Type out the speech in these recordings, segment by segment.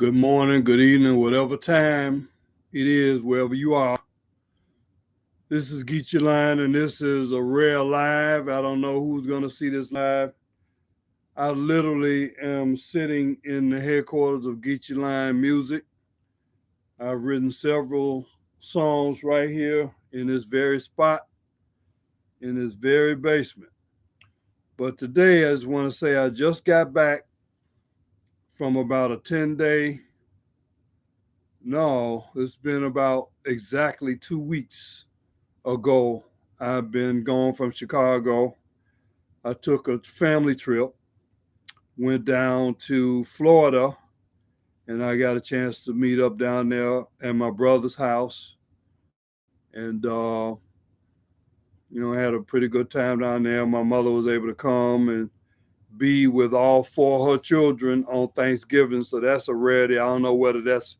Good morning, good evening, whatever time it is, wherever you are. This is Geechee Line, and this is a rare live. I don't know who's going to see this live. I literally am sitting in the headquarters of Geechee Line Music. I've written several songs right here in this very spot, in this very basement. But today, I just want to say I just got back from about a 10-day. No, it's been about exactly 2 weeks ago. I've been gone from Chicago. I took a family trip, went down to Florida, and I got a chance to meet up down there at my brother's house. And, had a pretty good time down there. My mother was able to come and be with all four of her children on Thanksgiving. So that's a rarity. I don't know whether that's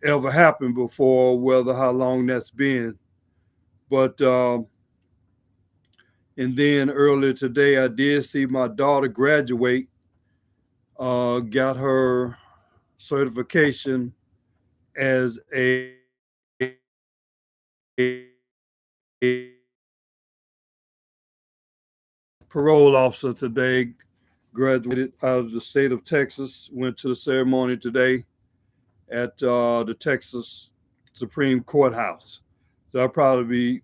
ever happened before, whether how long that's been. But and then earlier today, I did see my daughter graduate, got her certification as a parole officer today, graduated out of the state of Texas, went to the ceremony today at the Texas Supreme Courthouse. So I'll probably be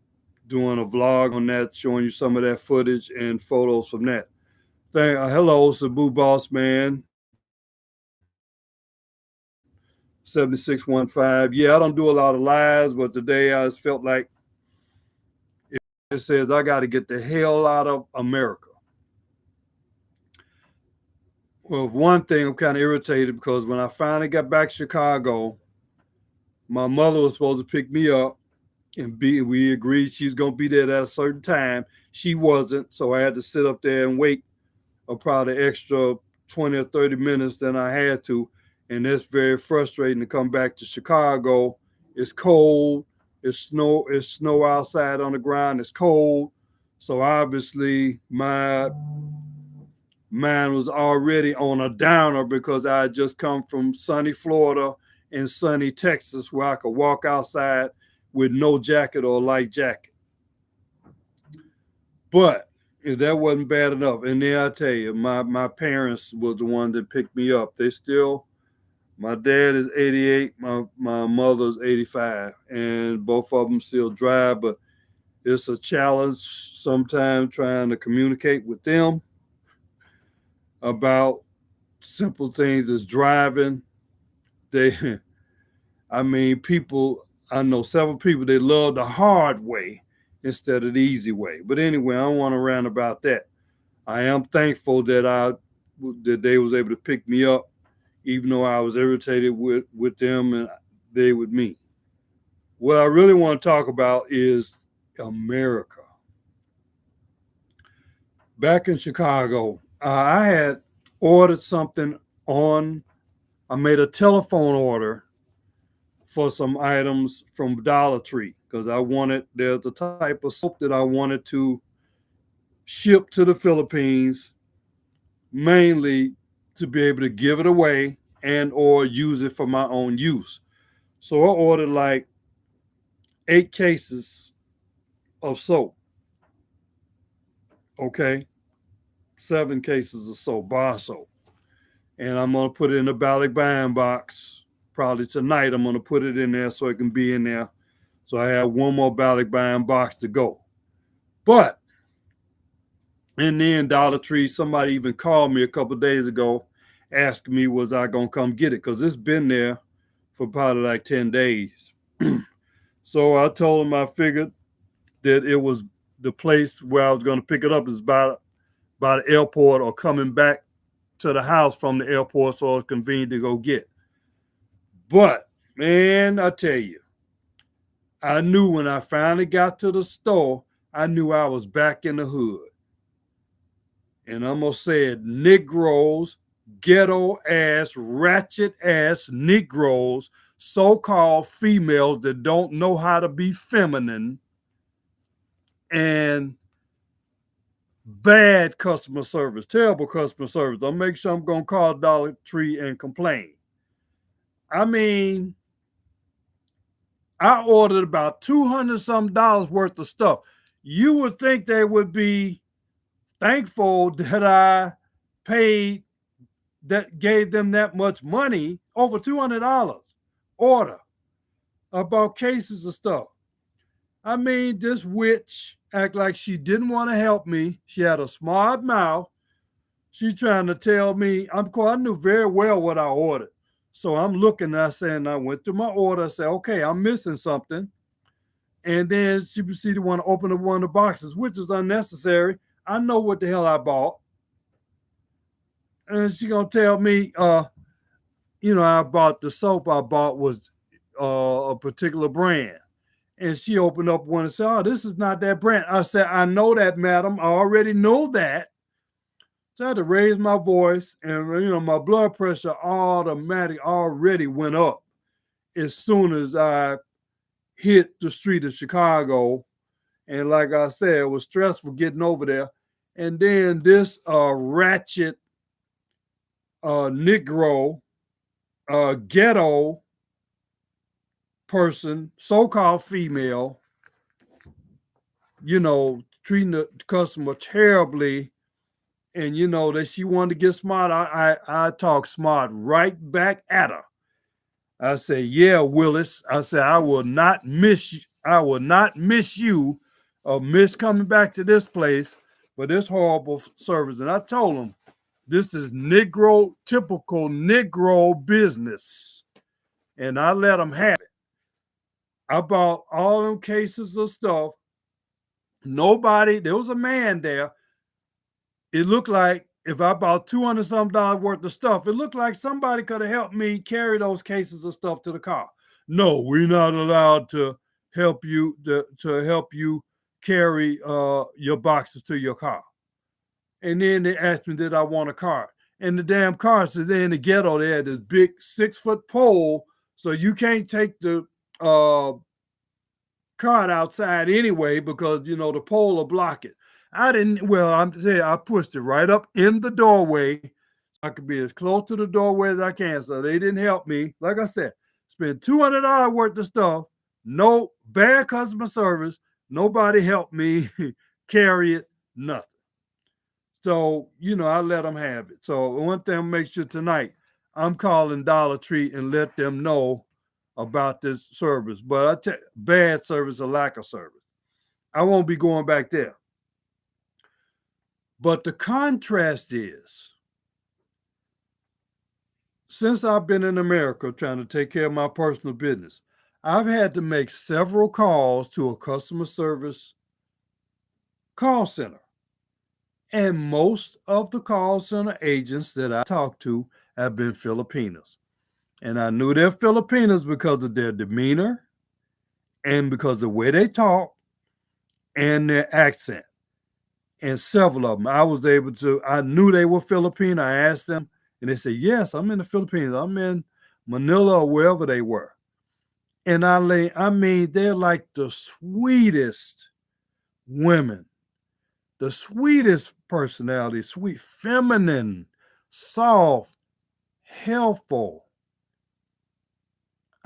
doing a vlog on that, showing you some of that footage and photos from that. Hello, Sabu Boss Man, 7615. Yeah, I don't do a lot of lives, but today I just felt like it says I got to get the hell out of America. Well, one thing, I'm kind of irritated because when I finally got back to Chicago, my mother was supposed to pick me up, and we agreed she's going to be there at a certain time. She wasn't, so I had to sit up there and wait probably extra 20 or 30 minutes than I had to. And that's very frustrating to come back to Chicago. It's cold. It's snow outside on the ground. It's cold. So obviously my mind was already on a downer because I had just come from sunny Florida and sunny Texas where I could walk outside with no jacket or light jacket. But if that wasn't bad enough, and then I tell you, my parents was the one that picked me up. My dad is 88, my mother's 85, and both of them still drive, but it's a challenge sometimes trying to communicate with them about simple things as driving. I know several people, they love the hard way instead of the easy way. But anyway, I don't want to rant about that. I am thankful that they was able to pick me up, even though I was irritated with them and they with me. What I really want to talk about is America. Back in Chicago, I had ordered something I made a telephone order for some items from Dollar Tree because there's the type of soap that I wanted to ship to the Philippines, mainly to be able to give it away and or use it for my own use. So I ordered like 8 cases of soap. Okay. 7 cases of soap, bar soap. And I'm going to put it in a ballot buying box. Probably tonight I'm going to put it in there so it can be in there. So I have one more ballot buying box to go. But and then Dollar Tree, somebody even called me a couple of days ago asking me was I going to come get it because it's been there for probably like 10 days. So I told them I figured that it was the place where I was going to pick it up is by the airport or coming back to the house from the airport, so it's convenient to go get. But, man, I tell you, I knew when I finally got to the store, I knew I was back in the hood. And I'm going to say it, Negroes, ghetto-ass, ratchet-ass Negroes, so-called females that don't know how to be feminine, and bad customer service, terrible customer service. Don't make sure I'm going to call Dollar Tree and complain. I mean, I ordered about $200 some worth of stuff. You would think they would be thankful that I paid, that gave them that much money, over $200 order. About cases of stuff. I mean, this witch act like she didn't want to help me. She had a smart mouth. She trying to tell me, I knew very well what I ordered. So I'm looking, I said, and I went through my order. I said, okay, I'm missing something. And then she proceeded to want to open up one of the boxes, which is unnecessary. I know what the hell I bought. And she gonna tell me, I bought the soap I bought was a particular brand. And she opened up one and said, oh, this is not that brand. I said, I know that, madam. I already know that. So I had to raise my voice, and my blood pressure already went up as soon as I hit the street of Chicago. And like I said, it was stressful getting over there. And then this ratchet Negro, ghetto person, so-called female, treating the customer terribly. And that she wanted to get smart. I talk smart right back at her. I say, yeah, Willis. I said, I will not miss you or miss coming back to this place for this horrible service. And I told him, this is typical Negro business. And I let them have it. I bought all them cases of stuff. There was a man there. It looked like if I bought $200 some worth of stuff, it looked like somebody could have helped me carry those cases of stuff to the car. No, we're not allowed to help you carry your boxes to your car. And then they asked me, did I want a card? And the damn car says they're in the ghetto. They had this big 6-foot pole, so you can't take the card outside anyway because the pole will block it. I pushed it right up in the doorway so I could be as close to the doorway as I can. So they didn't help me. Like I said, spent $200 worth of stuff. No bad customer service. Nobody helped me carry it. Nothing. So, I let them have it. So one thing I'll make sure tonight, I'm calling Dollar Tree and let them know about this service. But bad service or lack of service. I won't be going back there. But the contrast is, since I've been in America trying to take care of my personal business, I've had to make several calls to a customer service call center. And most of the call center agents that I talk to have been Filipinos. And I knew they're Filipinos because of their demeanor and because of the way they talk and their accent. And several of them, I knew they were Filipino. I asked them, and they said, yes, I'm in the Philippines. I'm in Manila or wherever they were. And they're like the sweetest women, the sweetest personality, sweet, feminine, soft, helpful.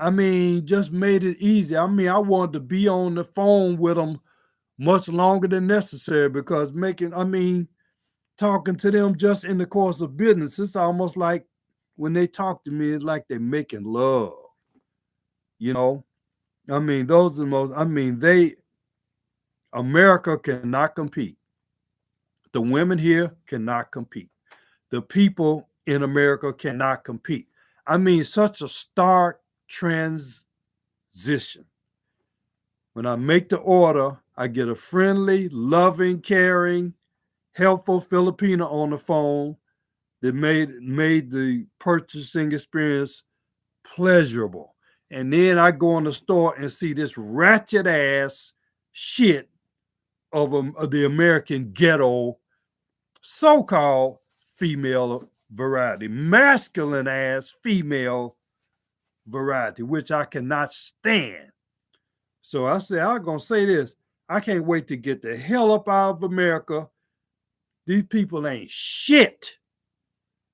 Just made it easy. I wanted to be on the phone with them much longer than necessary because talking to them just in the course of business, it's almost like when they talk to me, it's like they're making love. Those are the most, America cannot compete. The women here cannot compete. The people in America cannot compete. Such a stark transition. When I make the order, I get a friendly, loving, caring, helpful Filipino on the phone that made the purchasing experience pleasurable. And then I go in the store and see this ratchet ass shit of the American ghetto, so-called female variety, masculine ass female variety, which I cannot stand. So I said, I'm going to say this. I can't wait to get the hell up out of America. These people ain't shit.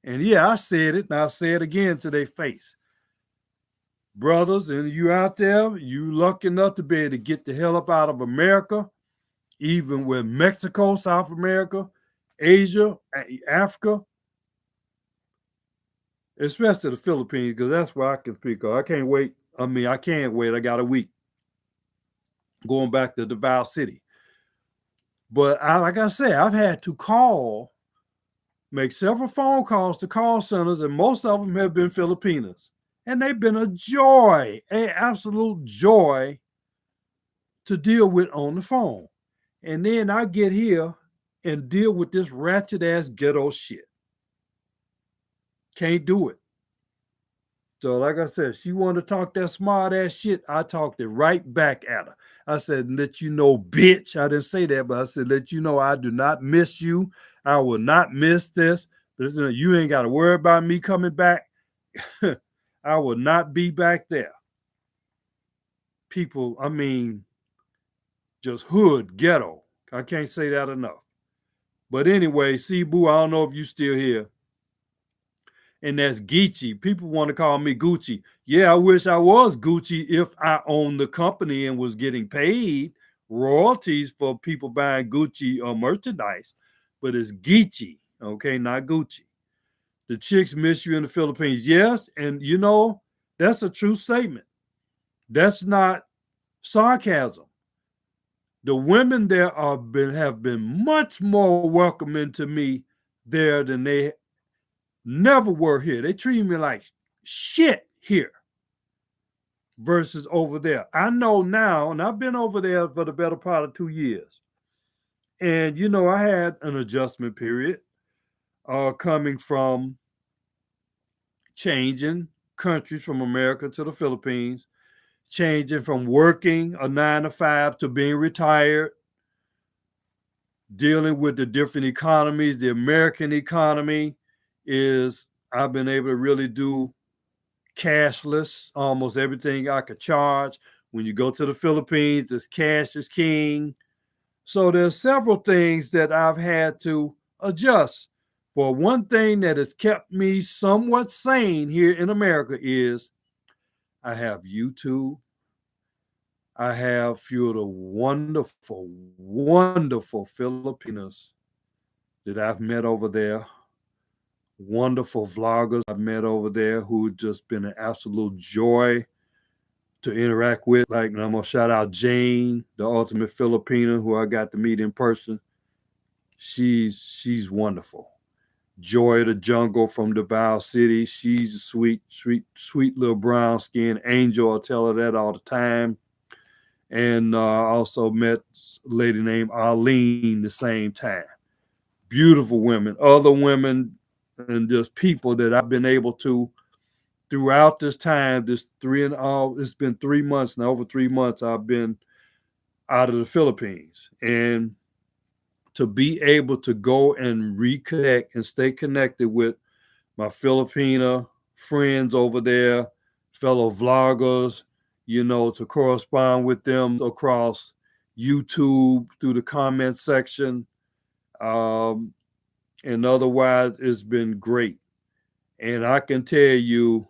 And yeah, I said it, and I'll say it again to their face. brothers, and you out there, you lucky enough to be able to get the hell up out of America, even with Mexico, South America, Asia, Africa, especially the Philippines, because that's where I can speak of. I can't wait. I can't wait. I got a week going back to Davao City. But like I said, I've had to make several phone calls to call centers, and most of them have been Filipinas. And they've been a joy, an absolute joy to deal with on the phone. And then I get here and deal with this ratchet ass ghetto shit. Can't do it. So, like I said, she wanted to talk that smart ass shit. I talked it right back at her. I said, let you know, bitch. I didn't say that, but I said, let you know I do not miss you. I will not miss this. But you ain't got to worry about me coming back. I will not be back there. People, just hood, ghetto. I can't say that enough. But anyway, Cebu, I don't know if you still here. And that's Geechee. People want to call me Gucci. Yeah, I wish I was Gucci if I owned the company and was getting paid royalties for people buying Gucci merchandise. But it's Geechee, okay, not Gucci. The chicks miss you in the Philippines. Yes, and that's a true statement. That's not sarcasm. The women there have been much more welcoming to me there than they never were here. They treat me like shit here versus over there. I know now, and I've been over there for the better part of 2 years. And, I had an adjustment period coming from changing countries from America to the Philippines, changing from working a 9 to 5 to being retired, dealing with the different economies. The American economy is, I've been able to really do cashless, almost everything I could charge. When you go to the Philippines, it's cash is king. So there's several things that I've had to adjust. For one thing that has kept me somewhat sane here in America is I have YouTube. I have a few of the wonderful, wonderful Filipinos that I've met over there. Wonderful vloggers I've met over there who just been an absolute joy to interact with. Like, and I'm gonna shout out Jane, the ultimate Filipina, who I got to meet in person. She's wonderful. Joy of the Jungle from Davao City. She's a sweet, sweet, sweet little brown skinned angel. I tell her that all the time. And also met a lady named Arlene the same time. Beautiful women, other women, and just people that I've been able to throughout this time. It's been 3 months now. Over 3 months, I've been out of the Philippines, and to be able to go and reconnect and stay connected with my Filipina friends over there, fellow vloggers, to correspond with them across YouTube through the comment section. And otherwise, it's been great. And I can tell you,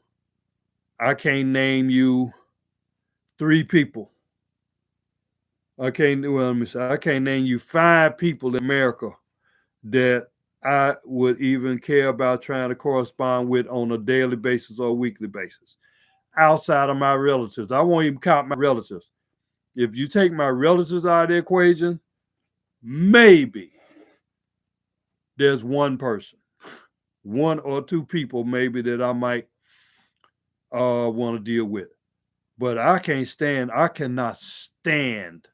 I can't name you 3 people. I can't name you 5 people in America that I would even care about trying to correspond with on a daily basis or a weekly basis. Outside of my relatives. I won't even count my relatives. If you take my relatives out of the equation, maybe there's one person, 1 or 2 people maybe that I might want to deal with. But I cannot stand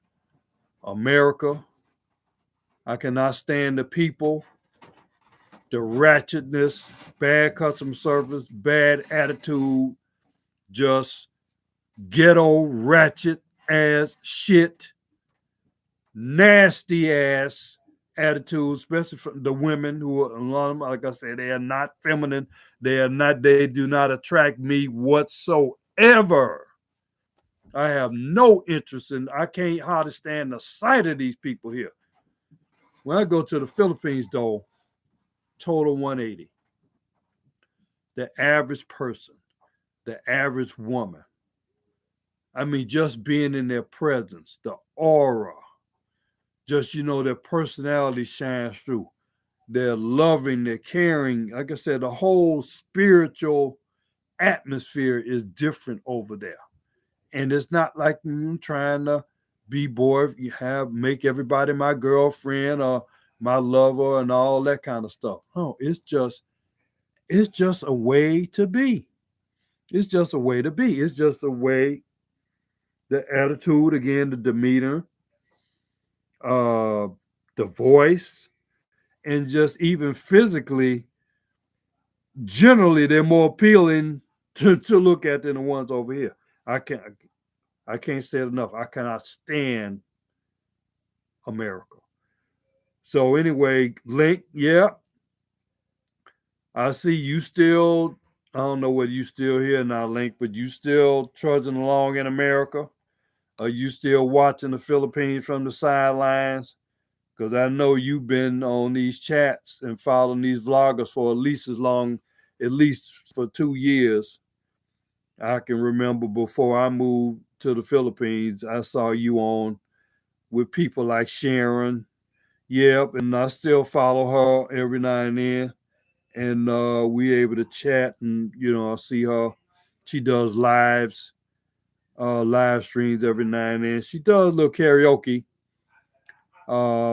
America. I cannot stand the people, the ratchetness, bad customer service, bad attitude, just ghetto ratchet ass shit, nasty ass attitude, especially from the women who are, a lot of them, like I said, they are not feminine. They do not attract me whatsoever. I have no interest I can't hardly stand the sight of these people here. When I go to the Philippines, though, total 180. The average person, the average woman, I mean, just being in their presence, the aura, just, their personality shines through. They're loving, they're caring. Like I said, the whole spiritual atmosphere is different over there. And it's not like trying to be boy, make everybody my girlfriend or my lover and all that kind of stuff. No, it's just a way to be. It's just a way to be. It's just a way, the attitude, again, the demeanor, uh, the voice, and just even physically, generally, they're more appealing to look at than the ones over here. I can't I can't say it enough. I cannot stand America. So anyway, Link, yeah, I see you still. I don't know whether you still here now, Link, but you still trudging along in America. Are you still watching the Philippines from the sidelines? Because I know you've been on these chats and following these vloggers for at least for 2 years. I can remember before I moved to the Philippines, I saw you on with people like Sharon. Yep, and I still follow her every now and then. And we able to chat, and I see her. She does live streams every now and then. She does a little karaoke,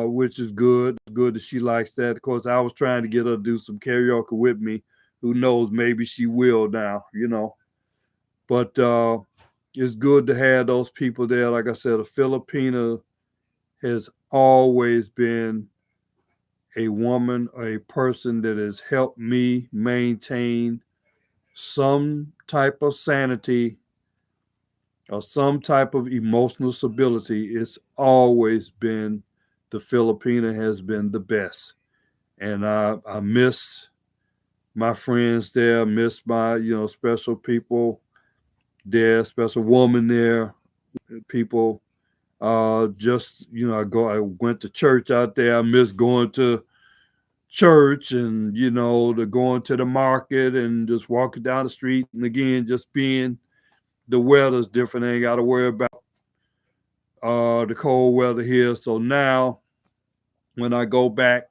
which is good. Good that she likes that. Of course, I was trying to get her to do some karaoke with me. Who knows? Maybe she will now. But it's good to have those people there. Like I said, a Filipina has always been a woman or a person that has helped me maintain some type of sanity or some type of emotional stability. It's always been the Filipina has been the best. And I miss my friends there, miss my, special people there, special woman there, people. I went to church out there. I miss going to church and, the going to the market and just walking down the street. And again, just being, the weather's different. I ain't got to worry about the cold weather here. So now when I go back,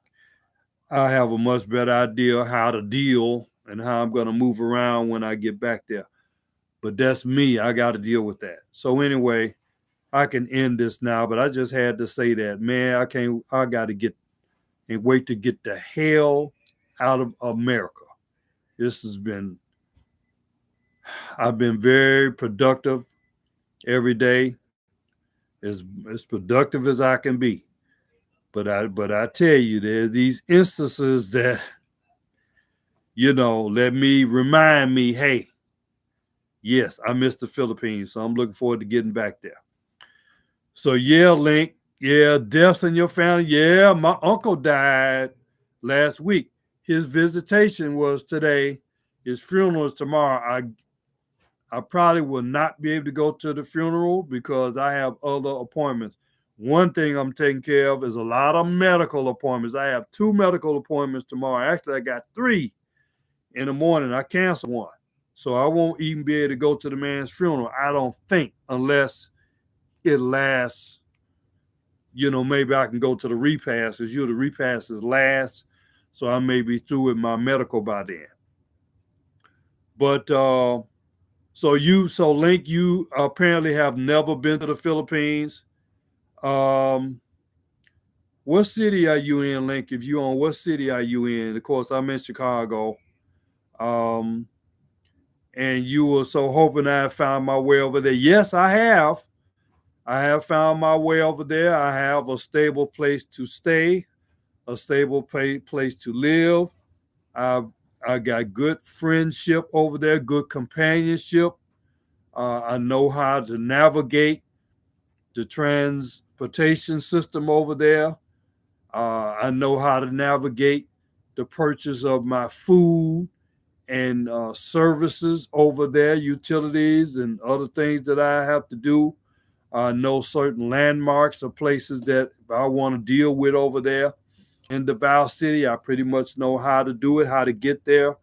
I have a much better idea how to deal and how I'm going to move around when I get back there. But that's me. I got to deal with that. So anyway, I can end this now, but I just had to say that, man, I got to get and wait to get the hell out of America. I've been very productive every day, as productive as I can be. But I tell you, there's these instances that, let me remind me, hey, yes, I miss the Philippines. So I'm looking forward to getting back there. So yeah, Link, yeah, deaths in your family. Yeah, my uncle died last week. His visitation was today. His funeral is tomorrow. I probably will not be able to go to the funeral because I have other appointments. One thing I'm taking care of is a lot of medical appointments. I have 2 medical appointments tomorrow. Actually, I got 3 in the morning. I canceled one. So I won't even be able to go to the man's funeral, I don't think, unless it lasts. Maybe I can go to the repast because the repast is last. So I may be through with my medical by then. But so Link, you apparently have never been to the Philippines. What city are you in, Link? If you on, what city are you in? Of course, I'm in Chicago. And you were so hoping I found my way over there. Yes, I have. I have found my way over there. I have a stable place to stay, a stable place to live. I got good friendship over there, good companionship. I know how to navigate the transportation system over there. I know how to navigate the purchase of my food and services over there, utilities and other things that I have to do. I know certain landmarks or places that I want to deal with over there in Davao City. I pretty much know how to do it, how to get there.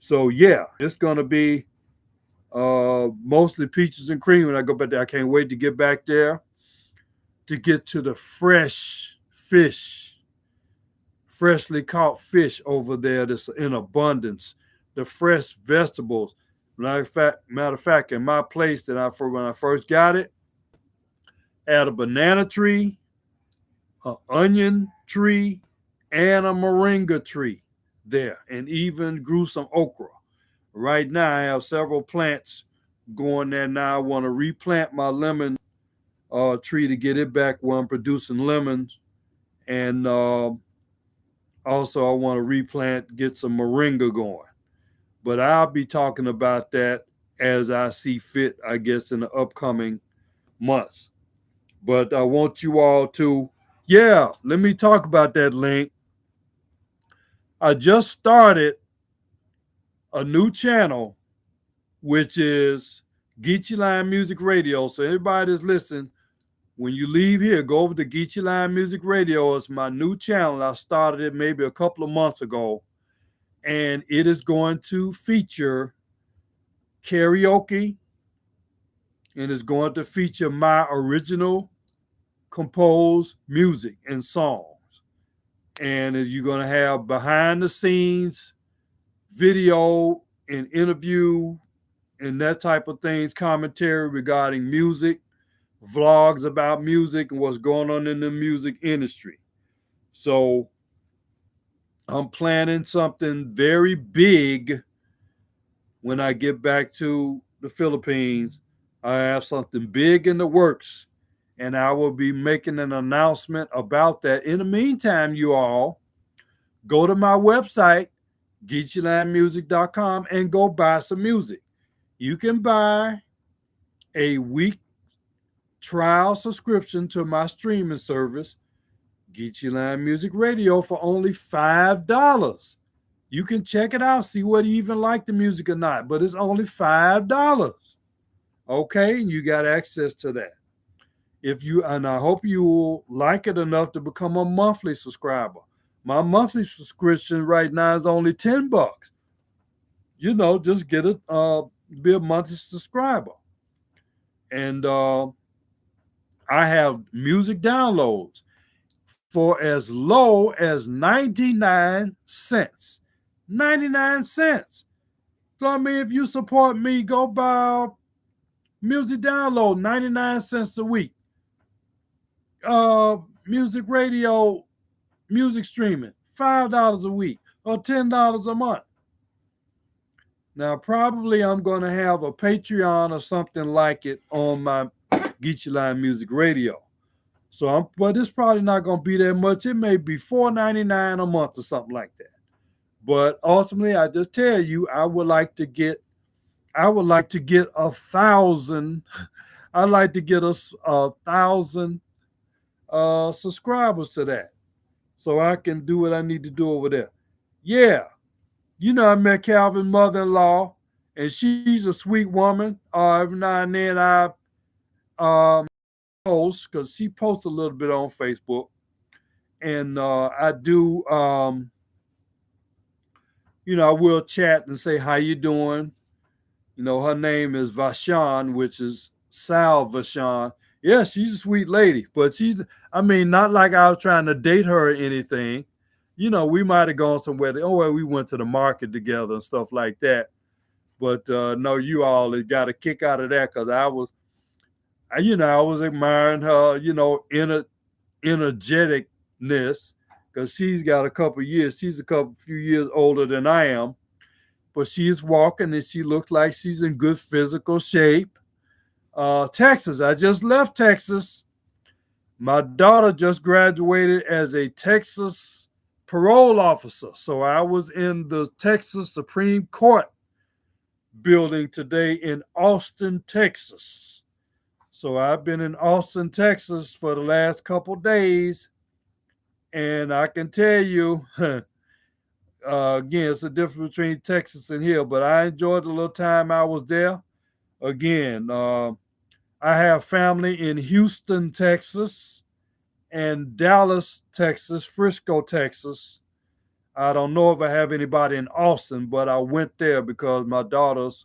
So yeah, it's going to be Mostly peaches and cream when I go back there. I can't wait to get back there to get to the fresh fish, freshly caught fish over there that's in abundance, the fresh vegetables. Matter of fact, in my place when I first got it, had a banana tree, an onion tree, and a moringa tree there, and even grew some okra. Right now, I have several plants going there now. I want to replant my lemon tree to get it back where I'm producing lemons. And also, I want to replant, get some moringa going. But I'll be talking about that as I see fit, I guess, in the upcoming months. But I want you all to, let me talk about that link. I just started a new channel, which is Geechee Line Music Radio. So anybody that's listening, when you leave here, go over to Geechee Line Music Radio. It's my new channel. I started it maybe a couple of months ago. And it is going to feature karaoke. And it's going to feature my original composed music and songs. And you're going to have behind the scenes video and interview and that type of things, commentary regarding music, vlogs about music and what's going on in the music industry. So I'm planning something very big when I get back to the Philippines. I have something big in the works, and I will be making an announcement about that. In the meantime, you all go to my website, GeecheeLineMusic.com, and go buy some music. You can buy a week trial subscription to my streaming service, Geechee Line Music Radio, for only $5. You can check it out, see whether you even like the music or not, but it's only $5. Okay, and you got access to that. And I hope you will like it enough to become a monthly subscriber. My monthly subscription right now is only $10. Just get it, be a monthly subscriber. And I have music downloads for as low as 99 cents. 99 cents. So, I mean, if you support me, go buy music download, 99 cents a week. Music radio, music streaming, $5 a week or $10 a month. Now, probably I'm going to have a Patreon or something like it on my Geechee Line Music Radio. But it's probably not going to be that much. It may be $4.99 a month or something like that. But ultimately, I just tell you, I would like to get 1,000. I'd like to get us 1,000 subscribers to that, so I can do what I need to do over there. Yeah, I met Calvin's mother-in-law, and she's a sweet woman. Every now and then I post, because she posts a little bit on Facebook, and I do, I will chat and say, how you doing? Her name is Vashan, which is Sal Vashan. Yeah, she's a sweet lady, but not like I was trying to date her or anything. We might have gone somewhere. We went to the market together and stuff like that. But no, you all got a kick out of that, because I was admiring her, energeticness, because she's got a couple years. She's few years older than I am, but she's walking and she looks like she's in good physical shape. Texas, I just left Texas. My daughter just graduated as a Texas parole officer. So I was in the Texas Supreme Court building today in Austin, Texas. So I've been in Austin, Texas for the last couple days. And I can tell you, again, it's a difference between Texas and here, but I enjoyed the little time I was there. Again, I have family in Houston, Texas, and Dallas, Texas, Frisco, Texas. I don't know if I have anybody in Austin, but I went there because my daughters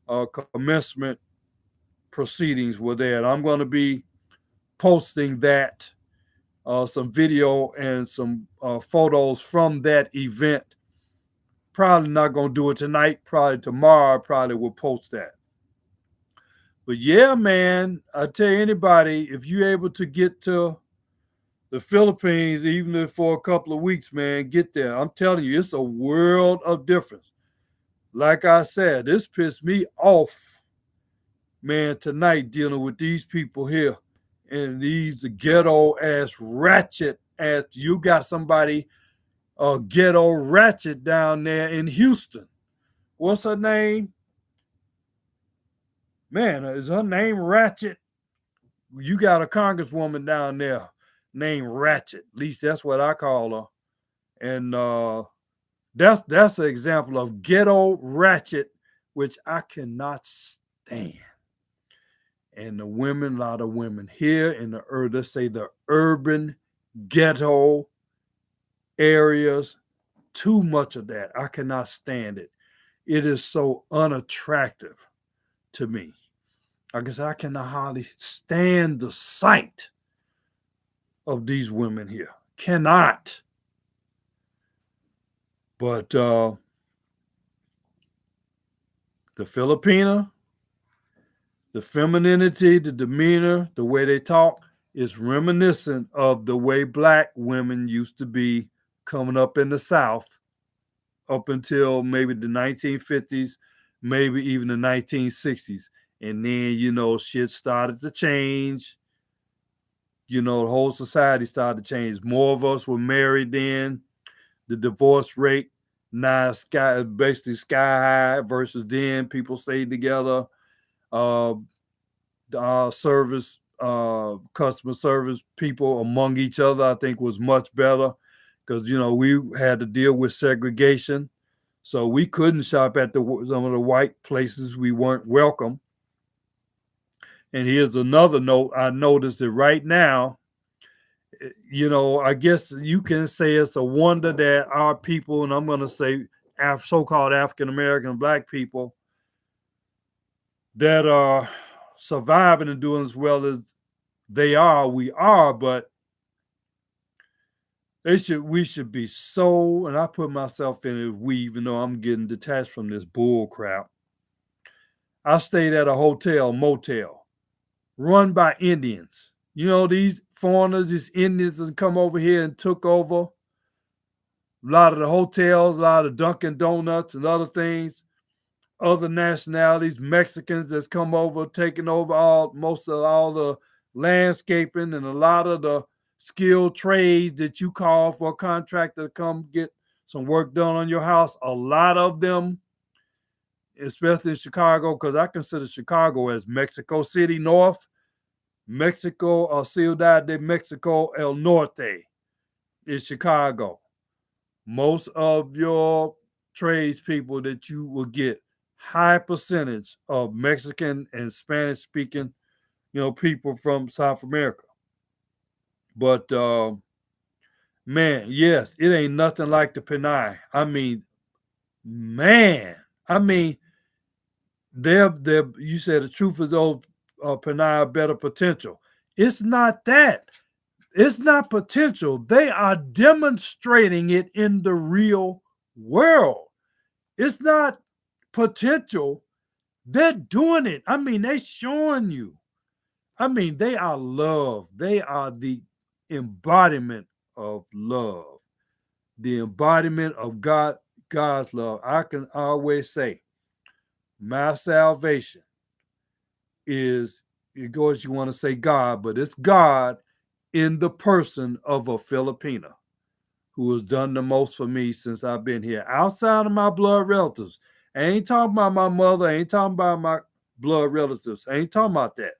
commencement proceedings were there. I'm going to be posting that, some video and some photos from that event. Probably not going to do it tonight. Probably tomorrow, probably will post that. But yeah, man, I tell you, anybody, if you're able to get to the Philippines, even if for a couple of weeks, man, get there. I'm telling you, it's a world of difference. Like I said, this pissed me off, man, tonight dealing with these people here and these ghetto ass ratchet ass. You got somebody, ghetto ratchet down there in Houston. What's her name? Man, is her name Ratchet? You got a congresswoman down there named Ratchet. At least that's what I call her. And that's an example of ghetto ratchet, which I cannot stand. And the women, a lot of women here in the let's say the urban ghetto areas, too much of that. I cannot stand it. It is so unattractive to me. I guess I cannot hardly stand the sight of these women here. Cannot. But the Filipina, the femininity, the demeanor, the way they talk is reminiscent of the way black women used to be coming up in the South up until maybe the 1950s, maybe even the 1960s. And then, shit started to change. The whole society started to change. More of us were married then. The divorce rate now is basically sky high versus then people stayed together. Service, customer service people among each other, I think, was much better because, we had to deal with segregation. So we couldn't shop at some of the white places. We weren't welcome. And here's another note. I noticed that right now, I guess you can say it's a wonder that our people, and I'm going to say so-called African-American black people, that are surviving and doing as well as we are, but we should be so, and I put myself in it, even though I'm getting detached from this bull crap. I stayed at a motel, run by Indians. These foreigners, these Indians have come over here and took over a lot of the hotels, a lot of Dunkin' Donuts and other things. Other nationalities, Mexicans that's come over, taking over most of all the landscaping and a lot of the skilled trades that you call for a contractor to come get some work done on your house. A lot of them, especially in Chicago, because I consider Chicago as Mexico City North, Mexico or Ciudad de Mexico El Norte is Chicago. Most of your tradespeople that you will get, high percentage of Mexican and Spanish speaking, people from South America. But man, yes, it ain't nothing like the Panay. I mean, man, they're you said the truth is those Panay better potential. It's not that. It's not potential. They are demonstrating it in the real world. It's not potential. They're doing it. They're showing you. They are love. They are the embodiment of love, the embodiment of God's love. I can always say, my salvation is, of course, you want to say God, but it's God in the person of a Filipina who has done the most for me since I've been here. Outside of my blood relatives, I ain't talking about my mother. I ain't talking about my blood relatives. I ain't talking about that.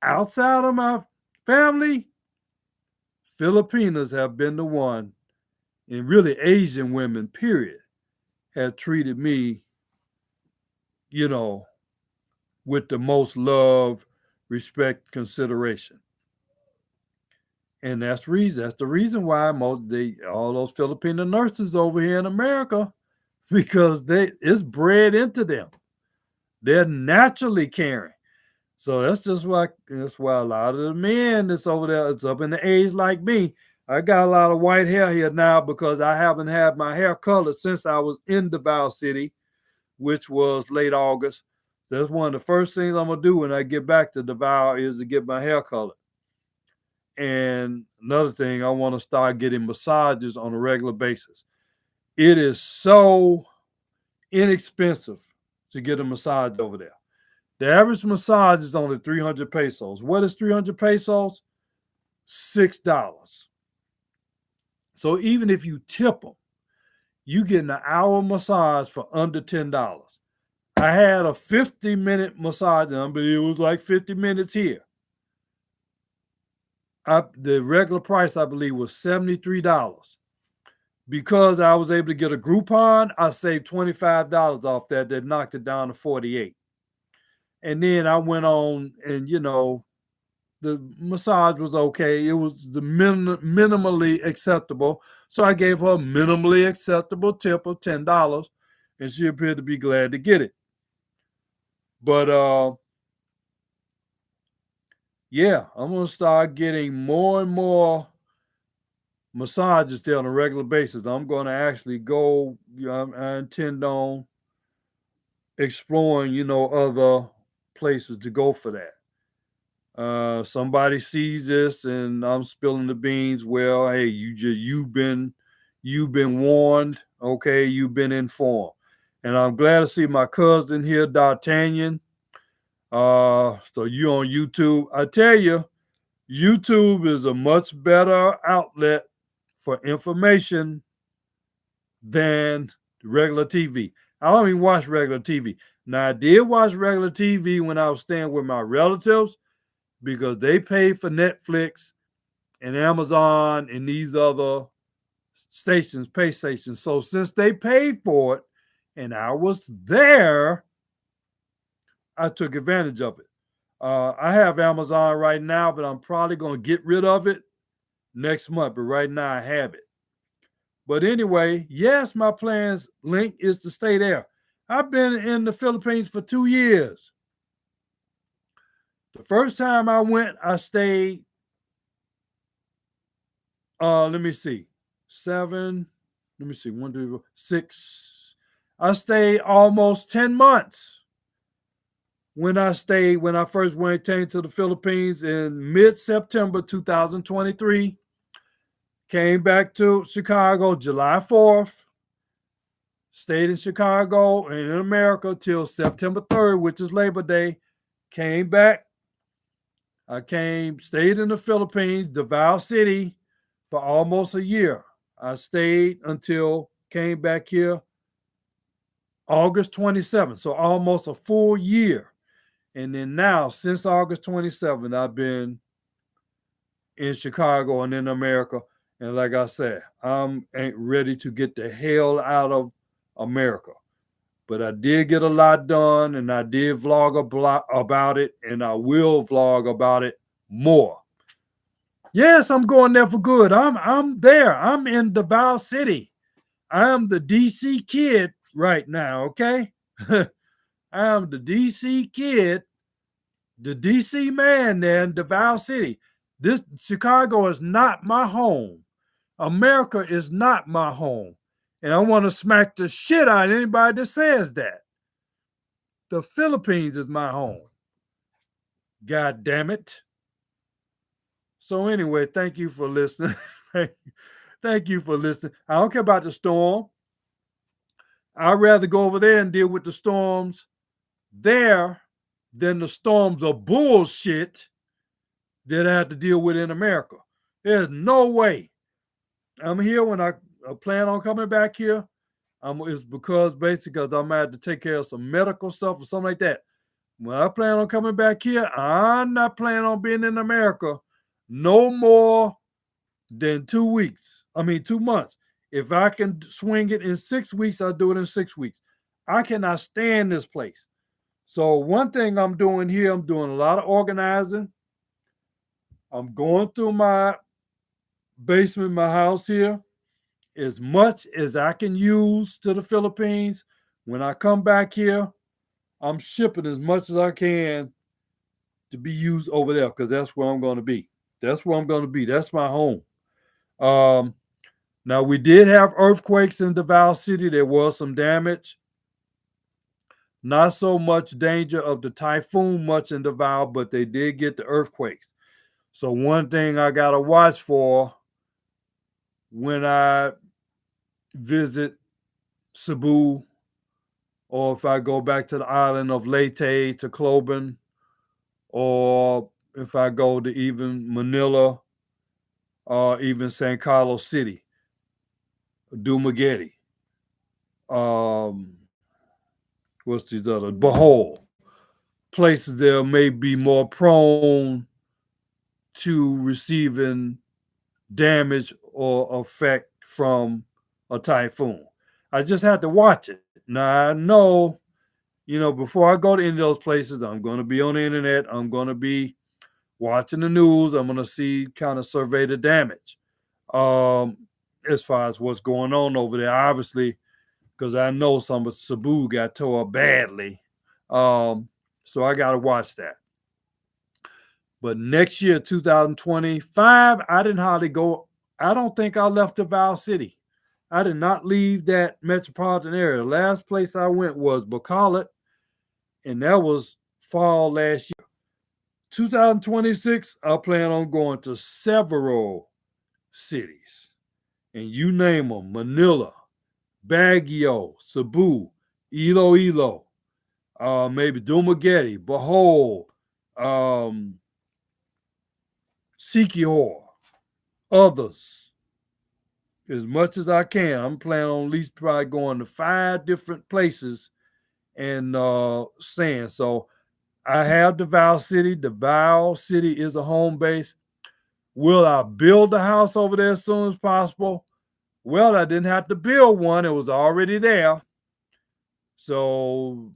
Outside of my family, Filipinas have been the one, and really Asian women, period, have treated me, with the most love, respect, consideration. And that's the reason why all those Filipino nurses over here in America, because it's bred into them. They're naturally caring. So that's why a lot of the men that's over there, it's up in the age like me. I got a lot of white hair here now because I haven't had my hair colored since I was in Davao City, which was late August. That's one of the first things I'm gonna do when I get back to Davao is to get my hair colored. And another thing, I want to start getting massages on a regular basis. It is so inexpensive to get a massage over there. The average massage is only 300 pesos. What is 300 pesos? $6. So even if you tip them, you get an hour massage for under $10. I had a 50-minute massage done, but it was like 50 minutes here. The regular price, I believe, was $73. Because I was able to get a Groupon, I saved $25 off that. That knocked it down to $48. And then I went on and, the massage was okay. It was the minimally acceptable. So I gave her a minimally acceptable tip of $10, and she appeared to be glad to get it. But yeah, I'm going to start getting more and more massages there on a regular basis. I'm going to actually go, I intend on exploring, other places to go for that. Somebody sees this and I'm spilling the beans. Well, hey, you've been warned. Okay, you've been informed. And I'm glad to see my cousin here, D'Artagnan. So you on YouTube. I tell you, YouTube is a much better outlet for information than regular TV. I don't even watch regular TV. Now, I did watch regular TV when I was staying with my relatives because they paid for Netflix and Amazon and these other stations, pay stations. So since they paid for it and I was there, I took advantage of it. I have Amazon right now, but I'm probably going to get rid of it next month. But right now I have it. But anyway, yes, my plans, Link, is to stay there. I've been in the Philippines for 2 years. The first time I went, I stayed, let me see, 1, 2, 4, 6. I stayed almost 10 months when I first came to the Philippines in mid-September 2023. Came back to Chicago July 4th. Stayed in Chicago and in America till September 3rd, which is Labor Day. Came back. Stayed in the Philippines, Davao City, for almost a year. I stayed until came back here August 27th, so almost a full year. And then now, since August 27th, I've been in Chicago and in America. And like I said, I'm ain't ready to get the hell out of America. But I did get a lot done, and I did vlog about it, and I will vlog about it more. Yes, I'm going there for good. I'm there. I'm in Davao City. I'm the DC kid right now, okay? I'm the DC kid, the DC man there in Davao City. This Chicago is not my home. America is not my home. And I want to smack the shit out of anybody that says that. The Philippines is my home. God damn it. So anyway, thank you for listening. Thank you for listening. I don't care about the storm. I'd rather go over there and deal with the storms there than the storms of bullshit that I have to deal with in America. There's no way. I'm here when I plan on coming back here. It's because basically I'm going to have to take care of some medical stuff or something like that. When I plan on coming back here, I'm not planning on being in America no more than 2 weeks. 2 months. If I can swing it in 6 weeks, I'll do it in 6 weeks. I cannot stand this place. So one thing I'm doing here, I'm doing a lot of organizing. I'm going through my basement, my house here, as much as I can use to the Philippines. When I come back here, I'm shipping as much as I can to be used over there because that's where I'm going to be. That's where I'm going to be. That's my home. Um, Now, we did have earthquakes in Davao City. There was some damage. Not so much danger of the typhoon much in Davao, but they did get the earthquakes. So one thing I got to watch for when I visit Cebu, or if I go back to the island of Leyte, to Cloben, or if I go to even Manila, or even San Carlos City, Dumaguete, what's these other? Bohol. Places there may be more prone to receiving damage or effect from a typhoon. I just had to watch it. Now I know, before I go to any of those places, I'm going to be on the internet. I'm going to be watching the news. I'm going to see, kind of survey the damage as far as what's going on over there. Obviously, because I know some of Cebu got tore up badly. So I got to watch that. But next year, 2025, I didn't hardly go. I don't think I left Davao City. I did not leave that metropolitan area. The last place I went was Bacolod, and that was fall last year. 2026, I plan on going to several cities, and you name them: Manila, Baguio, Cebu, Iloilo, maybe Dumaguete, Bohol, Siquijor, others. As much as I can. I'm planning on at least probably going to 5 different places and staying. So I have Davao City. Davao City is a home base. Will I build a house over there as soon as possible? Well, I didn't have to build one. It was already there. So,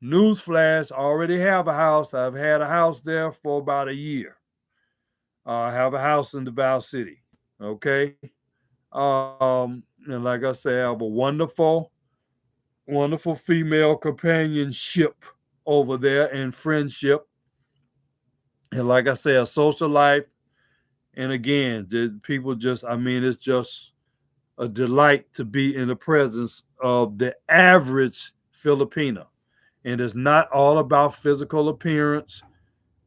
newsflash, I already have a house. I've had a house there for about a year. I have a house in Davao City. Okay. And like I said, I have a wonderful, wonderful female companionship over there and friendship. And like I said, a social life. And again, people just, it's just a delight to be in the presence of the average Filipino. And it's not all about physical appearance.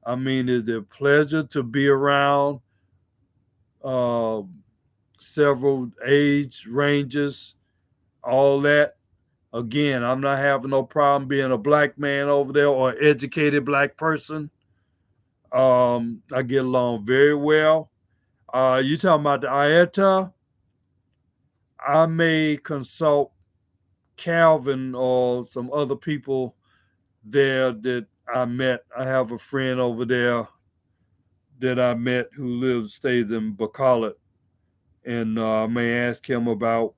It's a pleasure to be around several age ranges, all that. Again, I'm not having no problem being a black man over there or educated black person. I get along very well. You talking about the IETA? I may consult Calvin or some other people there that I met. I have a friend over there that I met who stays in Bacolod, and I may ask him about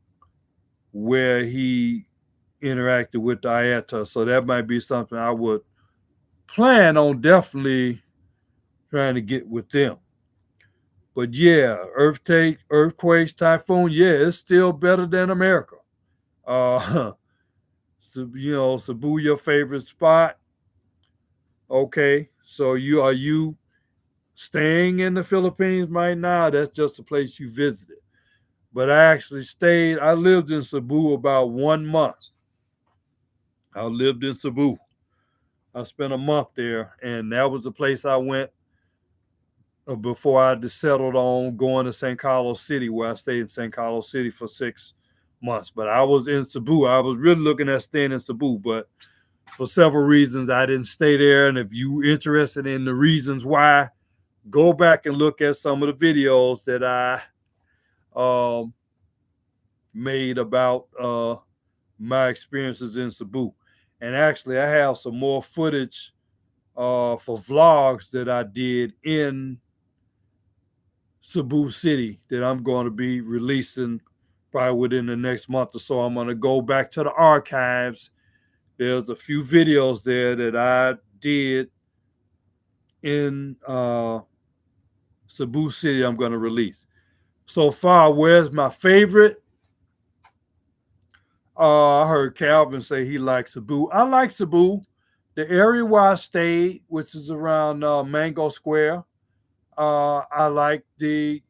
where he interacted with the IETA. So that might be something I would plan on definitely trying to get with them. But yeah, earthquakes, typhoon, yeah, it's still better than America. Cebu, your favorite spot. Okay, so are you staying in the Philippines right now? That's just a place you visited. But I lived in Cebu about 1 month. I lived in Cebu. I spent a month there, and that was the place I went before I just settled on going to San Carlos City, where I stayed in San Carlos City for 6 months. But I was in Cebu. I was really looking at staying in Cebu, but for several reasons, I didn't stay there. And if you're interested in the reasons why, go back and look at some of the videos that I made about my experiences in Cebu. And actually, I have some more footage for vlogs that I did in Cebu City that I'm going to be releasing probably within the next month or so. I'm going to go back to the archives. There's a few videos there that I did in Cebu City I'm going to release. So far, where's my favorite? I heard Calvin say he likes Cebu. I like Cebu. The area where I stayed, which is around Mango Square, I like the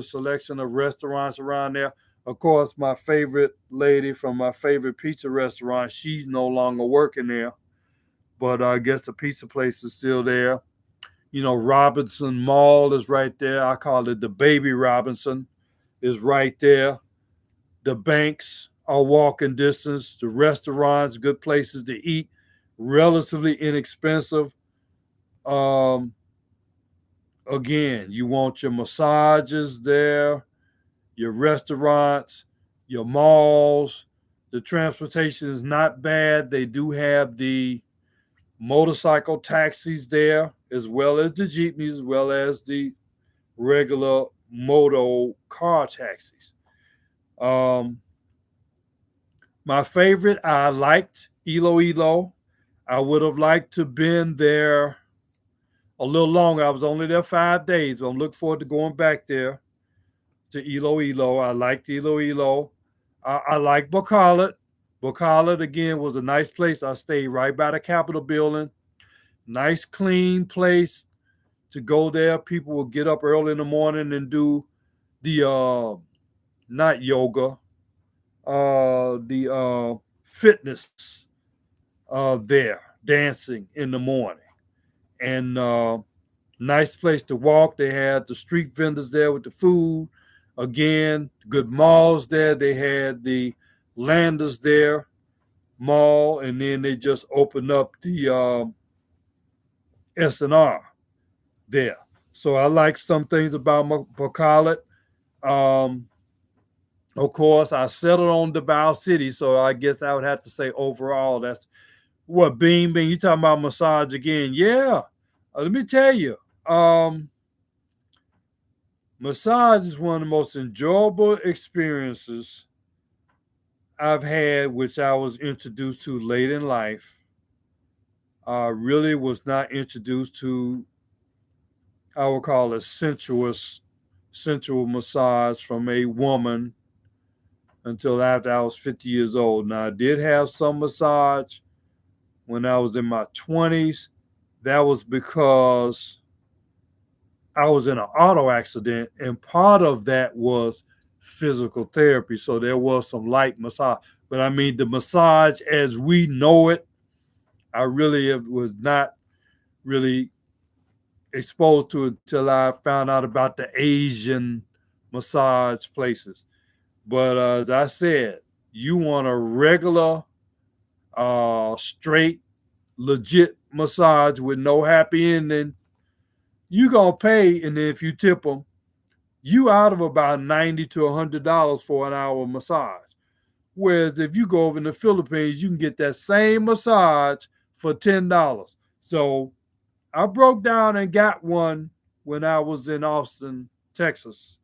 selection of restaurants around there. Of course, my favorite lady from my favorite pizza restaurant, she's no longer working there, but I guess the pizza place is still there. Robinson Mall is right there. I call it the Baby Robinson is right there. The banks are walking distance. The restaurants, good places to eat, relatively inexpensive. Um, Again, you want your massages there, your restaurants, your malls. The transportation is not bad. They do have the motorcycle taxis there, as well as the jeepneys, as well as the regular moto car taxis. Um, my favorite, I liked Iloilo. I would have liked to been there a little longer. I was only there 5 days, but I'm looking forward to going back there to Iloilo. I liked Iloilo. I like Bacolod. Bacolod, again, was a nice place. I stayed right by the Capitol building. Nice, clean place to go there. People will get up early in the morning and do the, not yoga, the fitness there, dancing in the morning. And nice place to walk. They had the street vendors there with the food. Again, good malls there. They had the Landers there mall, and then they just opened up the S&R there. So I like some things about Bacolod. Um, of course, I settled on Davao City, so I guess I would have to say overall, that's what Bean. You talking about massage again? Yeah. Let me tell you, massage is one of the most enjoyable experiences I've had, which I was introduced to late in life. I really was not introduced to, I would call it sensual massage from a woman until after I was 50 years old. Now, I did have some massage when I was in my 20s. That was because I was in an auto accident, and part of that was physical therapy. So there was some light massage. But I mean, the massage as we know it, I really was not really exposed to it until I found out about the Asian massage places. But as I said, you want a regular, straight, legit massage with no happy ending, you gonna pay, and then if you tip them, you out of about $90 to $100 for an hour massage. Whereas if you go over in the Philippines, you can get that same massage for $10. So I broke down and got one when I was in Austin, Texas.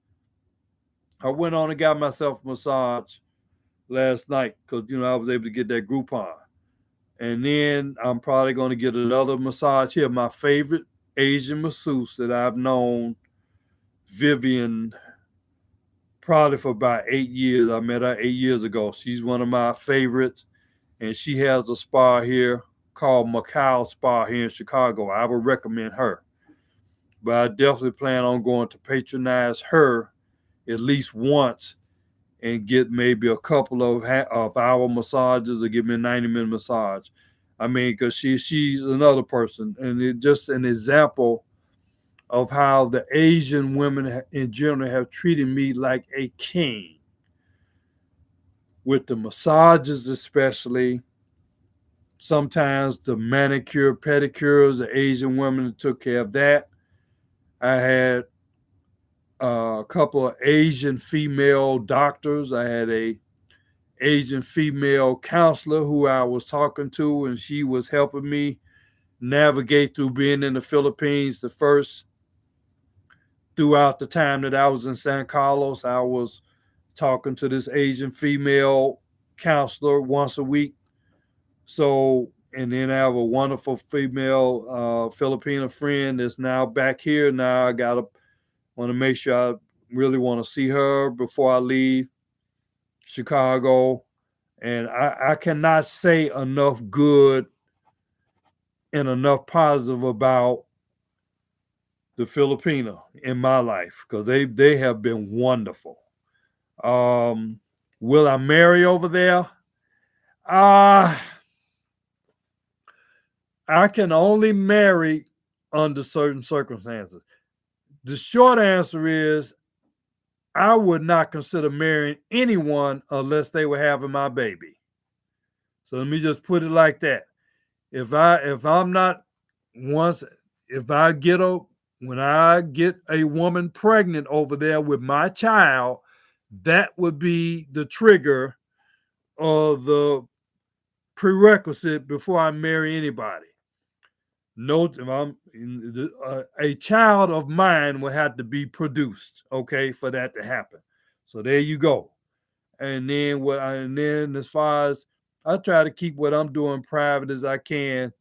I went on and got myself a massage last night because I was able to get that Groupon. And then I'm probably going to get another massage here. My favorite Asian masseuse that I've known, Vivian, probably for about 8 years. I met her 8 years ago. She's one of my favorites, and she has a spa here called Macau Spa here in Chicago. I would recommend her. But I definitely plan on going to patronize her at least once and get maybe a couple of hour massages or give me a 90-minute massage. I mean, because she's another person, and it's just an example of how the Asian women in general have treated me like a king. With the massages especially, sometimes the manicure, pedicures, the Asian women took care of that. I had a couple of Asian female doctors. I had a Asian female counselor who I was talking to, and she was helping me navigate through being in the Philippines. Throughout the time that I was in San Carlos, I was talking to this Asian female counselor once a week. So, and then I have a wonderful female Filipino friend that's now back here. Now I want to make sure I really want to see her before I leave Chicago. And I cannot say enough good and enough positive about the Filipino in my life because they have been wonderful. Um, will I marry over there? Uh, I can only marry under certain circumstances. The short answer is I would not consider marrying anyone unless they were having my baby. So let me just put it like that. If I'm not once if I get a when I get a woman pregnant over there with my child, that would be the trigger or the prerequisite before I marry anybody. No, if I'm a child of mine will have to be produced, okay, for that to happen. So there you go. And then as far as I try to keep what I'm doing private as I can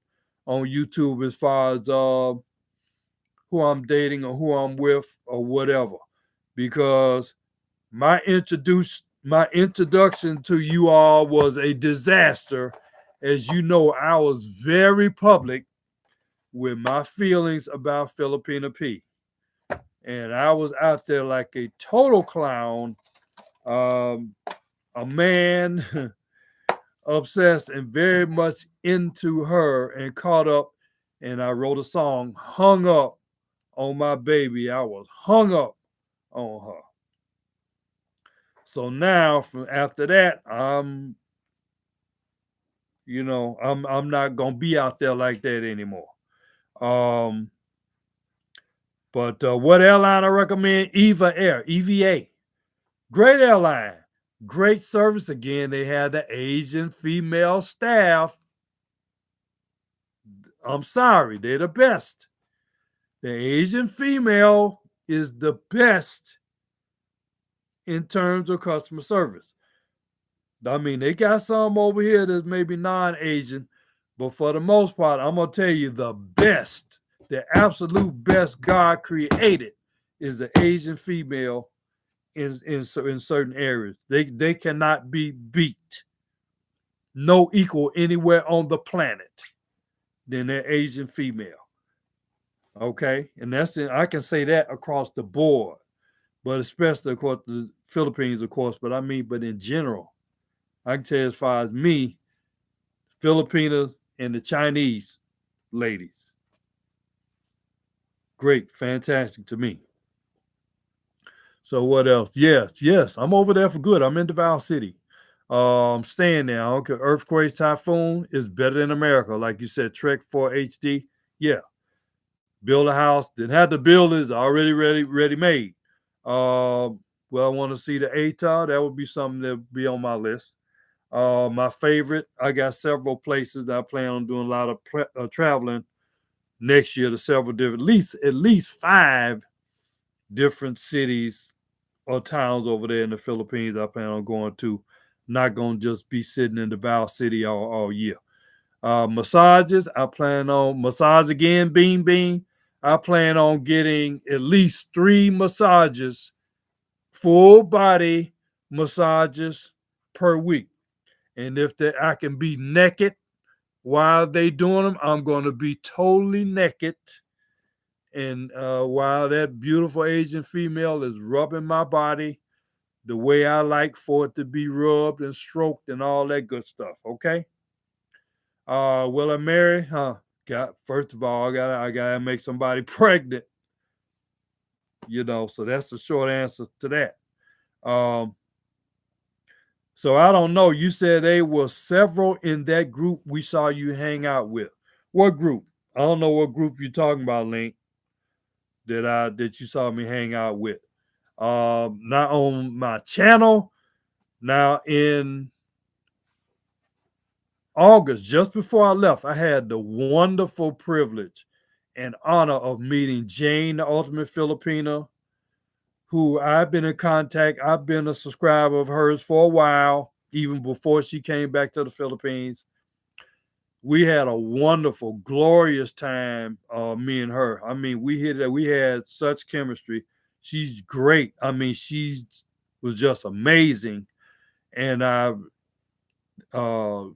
on YouTube as far as who I'm dating or who I'm with or whatever, because my introduction to you all was a disaster. As you know, I was very public with my feelings about Filipina P, and I was out there like a total clown, um, a man obsessed and very much into her and caught up. And I wrote a song, "Hung Up on My Baby." I was hung up on her. So now, from after that, I'm not gonna be out there like that anymore. Um, but what airline I recommend? EVA. Great airline, great service. Again, they had the Asian female staff. I'm sorry, they're the best. The Asian female is the best in terms of customer service. I mean, they got some over here that's maybe non-Asian, but for the most part, I'm gonna tell you the absolute best God created is the Asian female in certain areas. They cannot be beat. No equal anywhere on the planet than their Asian female. Okay, and I can say that across the board, but especially of course the Philippines, of course. But in general, I can tell you as far as me, Filipinas and the Chinese ladies, great, fantastic to me. So what else? Yes, I'm over there for good. I'm in Davao City. I'm staying there. I don't care. Earthquake, typhoon is better than America, like you said. Trek 4 HD. Yeah, build a house. Didn't have to build it. It's already ready made. Well, I want to see the ATAR. That would be something that would be on my list. My favorite, I got several places that I plan on doing a lot of traveling next year to several different, at least 5 different cities or towns over there in the Philippines. I plan on going to. Not going to just be sitting in Davao City all year. Massages, I plan on massage again, bean bean. I plan on getting at least 3 massages, full body massages per week. And if I can be naked while they doing them, I'm going to be totally naked. And while that beautiful Asian female is rubbing my body the way I like for it to be rubbed and stroked and all that good stuff. Okay. Will I marry? First of all, I gotta make somebody pregnant. So that's the short answer to that. Um, so I don't know. You said there were several in that group we saw you hang out with. What group? I don't know what group you're talking about, Link. That you saw me hang out with. Not on my channel. Now in August, just before I left, I had the wonderful privilege and honor of meeting Jane, the Ultimate Filipina, who I've been in contact. I've been a subscriber of hers for a while, even before she came back to the Philippines. We had a wonderful, glorious time, me and her. I mean, we had such chemistry. She's great. I mean, she was just amazing. And I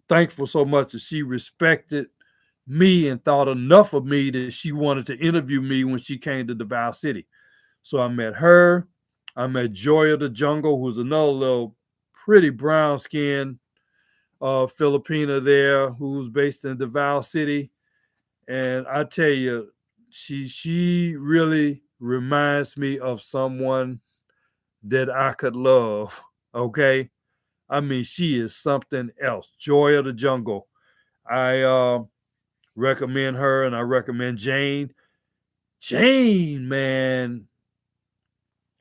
thankful so much that she respected me and thought enough of me that she wanted to interview me when she came to Davao City. So I met her. I met Joy of the Jungle, who's another little pretty brown skinned Filipina there who's based in Davao City. And I tell you, she really reminds me of someone that I could love. Okay. I mean, she is something else. Joy of the Jungle. I recommend her and I recommend Jane. Jane, man.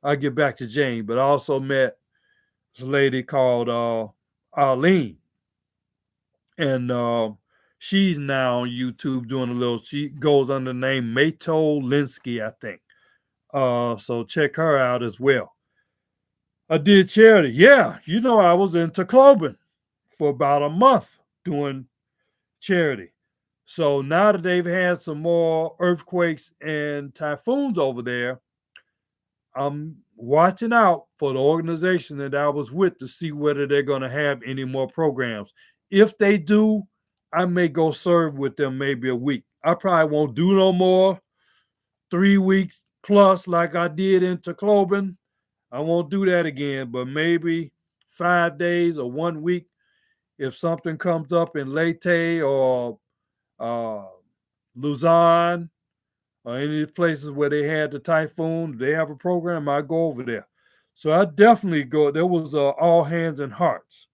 I'll get back to Jane, but I also met this lady called Arlene. And she's now on YouTube doing a little, she goes under the name Mato Linsky, I think. So check her out as well. I did charity. Yeah, I was in Tacloban for about a month doing charity. So now that they've had some more earthquakes and typhoons over there, I'm watching out for the organization that I was with to see whether they're going to have any more programs. If they do, I may go serve with them maybe a week. I probably won't do no more 3 weeks plus like I did in Tacloban. I won't do that again, but maybe 5 days or 1 week if something comes up in Leyte or Luzon or any of the places where they had the typhoon, they have a program, I go over there. So I definitely go. There was All Hands and Hearts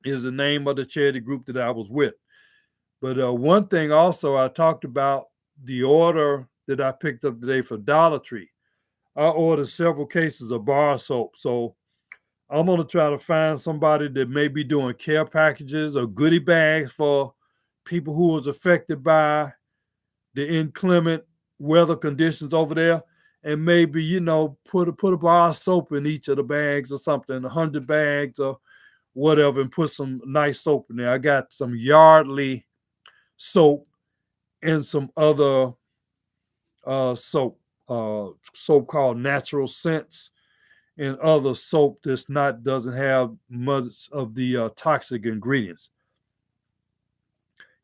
is the name of the charity group that I was with. But one thing also I talked about the order that I picked up today for Dollar Tree. I ordered several cases of bar soap. So I'm going to try to find somebody that may be doing care packages or goodie bags for people who was affected by the inclement weather conditions over there. And maybe, put a bar of soap in each of the bags or something, 100 bags or whatever, and put some nice soap in there. I got some Yardley soap and some other soap called Natural Scents and other soap that's doesn't have much of the toxic ingredients.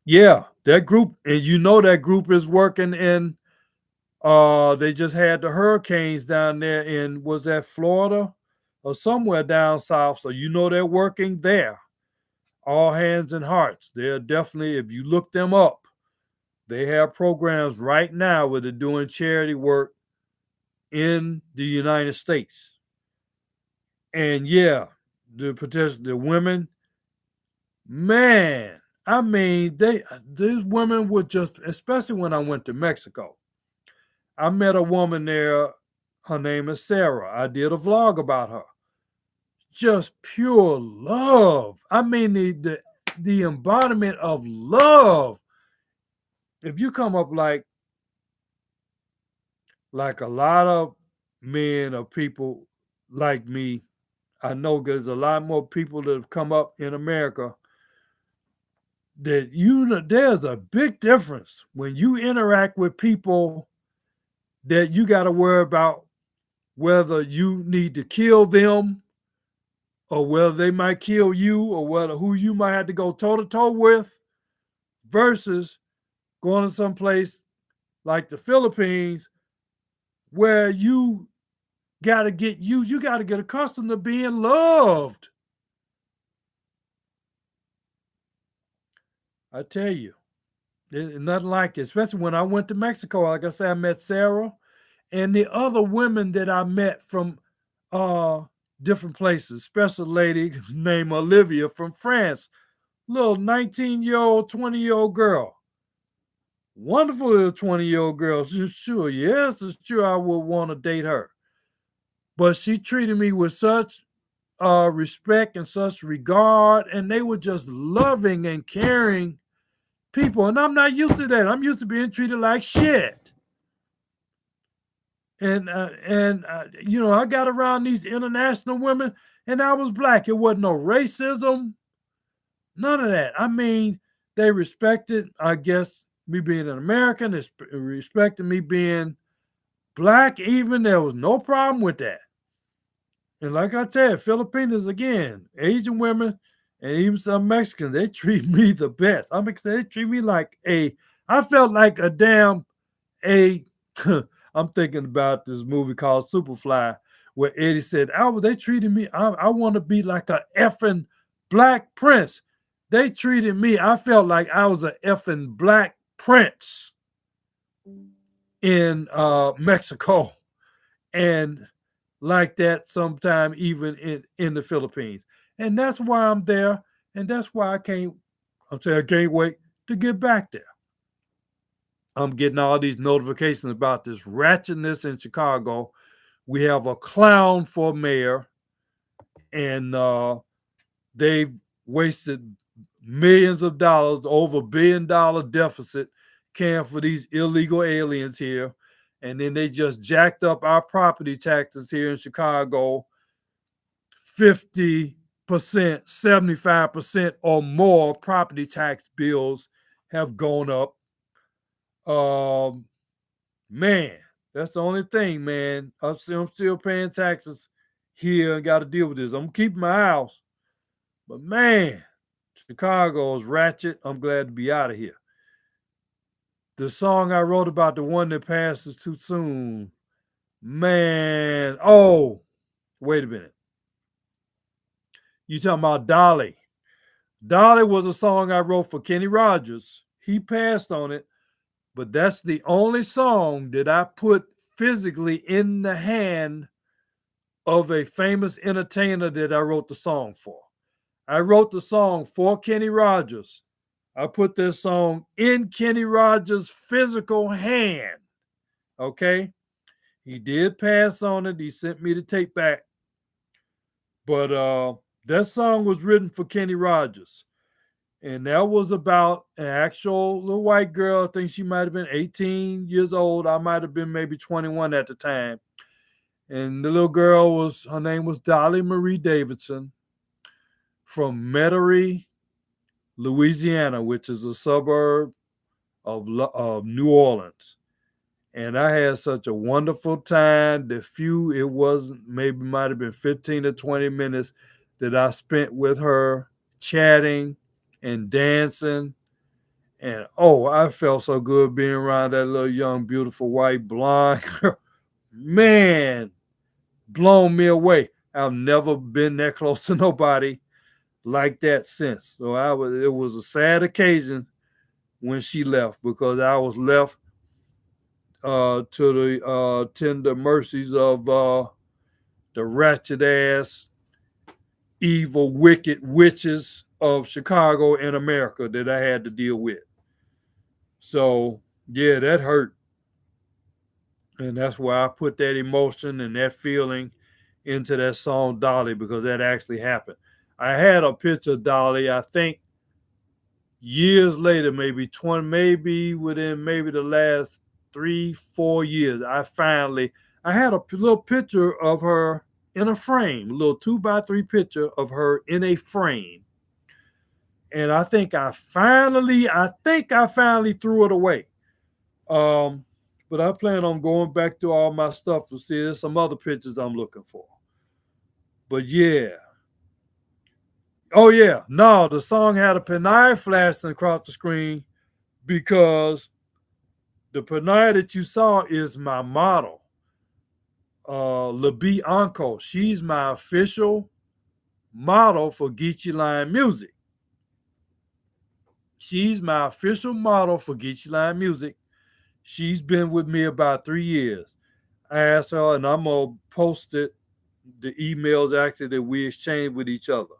Yeah, that group, and that group is working in. They just had the hurricanes down there in, was that Florida or somewhere down south? So they're working there. All Hands and Hearts. They're definitely, if you look them up, they have programs right now where they're doing charity work in the United States. And yeah, the women, man, I mean, these women were just, especially when I went to Mexico. I met a woman there. Her name is Sarah. I did a vlog about her. Just pure love. I mean, the embodiment of love. If you come up like a lot of men or people like me, I know there's a lot more people that have come up in America that there's a big difference when you interact with people that you got to worry about whether you need to kill them or whether they might kill you or whether who you might have to go toe to toe with versus going to some place like the Philippines where you got to get accustomed to being loved. I tell you, there's nothing like it, especially when I went to Mexico. Like I said, I met Sarah and the other women that I met from different places, special lady named Olivia from France, little 19-year-old, 20-year-old girl. Wonderful little 20-year-old girl. Sure, yes, it's true I would want to date her. But she treated me with such respect and such regard, and they were just loving and caring people. And I'm not used to that. I'm used to being treated like shit. And I got around these international women, and I was black. It wasn't no racism, none of that. I mean, they respected, I guess, me being an American. They respected me being black. Even there was no problem with that. And like I said, Filipinos again, Asian women, And even some Mexicans, they treat me the best. I mean, they treat me like I felt like a damn a. I'm thinking about this movie called Superfly, where Eddie said, "Oh, they treated me. I want to be like a effing black prince. They treated me. I felt like I was a effing black prince in Mexico, and like that sometime even in the Philippines. And that's why I'm there, and that's why I'm saying I can't wait to get back there. I'm getting all these notifications about this ratchetness in Chicago. We have a clown for mayor, and they've wasted millions of dollars, over $1 billion deficit, caring for these illegal aliens here. And then they just jacked up our property taxes here in Chicago 50%, 75% or more. Property tax bills have gone up. Man, that's the only thing, man. I'm still paying taxes here and got to deal with this. I'm keeping my house, but man, Chicago is ratchet. I'm glad to be out of here. The song I wrote about, the one that passes too soon, man. Oh, wait a minute. You talking about Dolly? Dolly was a song I wrote for Kenny Rogers. He passed on it, but that's the only song that I put physically in the hand of a famous entertainer that I wrote the song for. I wrote the song for Kenny Rogers. I put this song in Kenny Rogers' physical hand. Okay? He did pass on it. He sent me the tape back. But that song was written for Kenny Rogers. And that was about an actual little white girl. I think she might have been 18 years old. I might have been maybe 21 at the time. And the little girl her name was Dolly Marie Davidson from Metairie, Louisiana, which is a suburb of New Orleans. And I had such a wonderful time. It wasn't, maybe might have been 15 to 20 minutes that I spent with her chatting and dancing. And I felt so good being around that little young, beautiful, white, blonde girl. Man, blown me away. I've never been that close to nobody like that since. So it was a sad occasion when she left, because I was left to the tender mercies of the ratchet ass, evil, wicked witches of Chicago and America that I had to deal with. So yeah, that hurt. And that's why I put that emotion and that feeling into that song Dolly, because that actually happened. I had a picture of Dolly, I think years later, maybe 20, maybe within maybe the last 3-4 years, I had a little picture of her in a frame, a little 2x3 picture of her in a frame. And I think I finally threw it away. But I plan on going back to all my stuff to see there's some other pictures I'm looking for. But yeah. Oh yeah. No, the song had a penile flashing across the screen because the penile that you saw is my model, Labi Anko. She's my official model for Geechee Line Music. She's my official model for Geechee Line Music. She's been with me about 3 years. I asked her, and I'm going to post it, the emails actually that we exchanged with each other.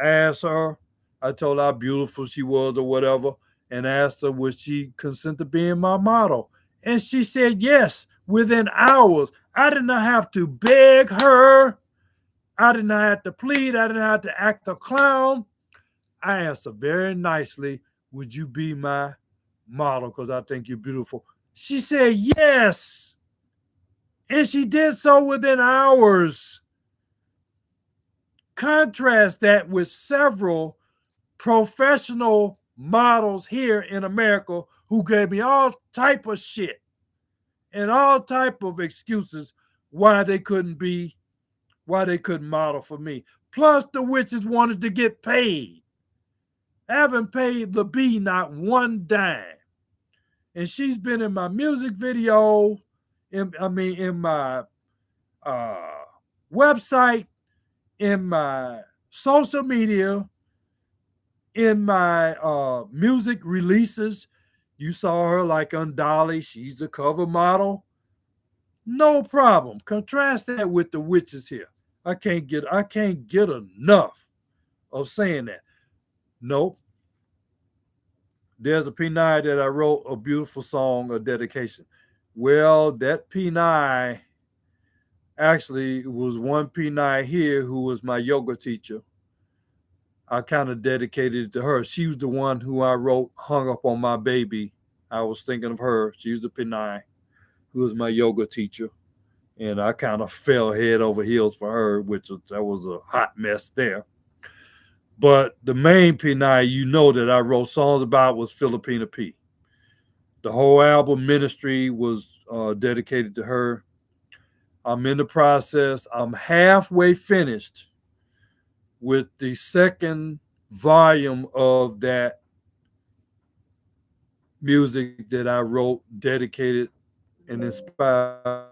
I asked her, I told her how beautiful she was or whatever, and asked her would she consent to being my model. And she said yes, within hours. I did not have to beg her. I did not have to plead. I didn't have to act a clown. I asked her very nicely, would you be my model because I think you're beautiful? She said yes. And she did so within hours. Contrast that with several professional models here in America who gave me all type of shit and all type of excuses why they couldn't model for me. Plus the witches wanted to get paid. haven't paid the B not one dime. And she's been in my music video, in my uh, website, in my social media, in my music releases. You saw her like on Dolly. She's a cover model. No problem. Contrast that with the witches here. I can't get enough of saying that. Nope. There's a P9 that I wrote a beautiful song, a dedication. Well, that P9 actually was one P9 here who was my yoga teacher. I kind of dedicated it to her. She was the one who I wrote Hung Up on My Baby. I was thinking of her. She was the P9 who was my yoga teacher. And I kind of fell head over heels for her, that was a hot mess there. But the main P9 that I wrote songs about was Filipina P. The whole album Ministry was dedicated to her. I'm in the process. I'm halfway finished with the second volume of that music that I wrote, dedicated and inspired,